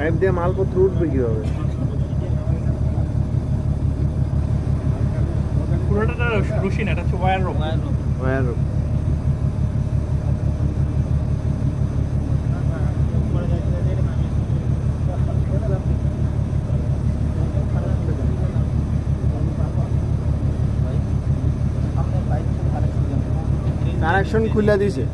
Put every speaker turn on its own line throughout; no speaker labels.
Pipe দিয়ে মালপত্র উঠবে কিভাবে?
পুরোটা রুশি না, এটা হচ্ছে wire rope.
Wire rope. Connection খুলে দিছে।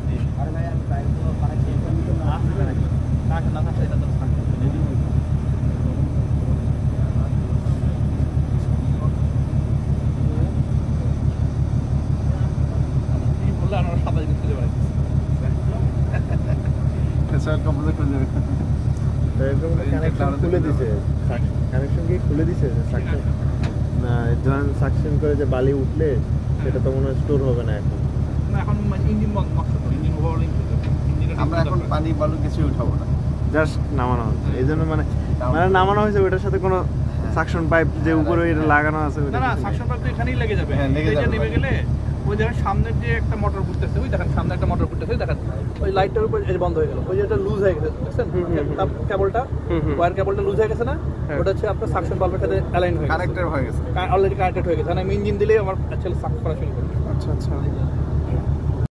কানেকশন খুলে দিছে, কানেকশন কি খুলে দিছে? না, ধরেন সাকশন করে যে বালি উঠলে সেটা তো মনে হয় স্টোর হবে না এখন।
এখন ইঞ্জিন বন্ধ, ইঞ্জিন ওভারলোডিং করতে হবে।
আমরা এখন পানি বালু কিছু উঠাবো না,
জাস্ট নামানো হচ্ছে। এই জন্য মানে নামানো হয়েছে, ওটার সাথে কোনো সাকশন পাইপ যে উপরে এটা লাগানো আছে
না না, সাকশন পাইপ তো এখানেই লেগে যাবে। এটা নেমে গেলে ওই দেখেন সামনের যে একটা মোটর ঘুরতেছে, ওই দেখেন সামনে একটা মোটর ঘুরতেছে, ওই দেখেন ওই লাইটটার উপর এই বন্ধ হয়ে গেল, ওই যে এটা লুজ হয়ে গেছে দেখছেন কেবলটা, ওয়্যার কেবলটা লুজ হয়ে গেছে না, ওটা হচ্ছে আপনার সাকশন পাম্পের সাথে অ্যালাইন হয়ে গেছে,
কানেক্টেড হয়ে গেছে,
অলরেডি কানেক্টেড হয়ে গেছে। আমি ইঞ্জিন দিলেই আমার ছেলে সাক করা শুরু করবে।
আচ্ছা আচ্ছা।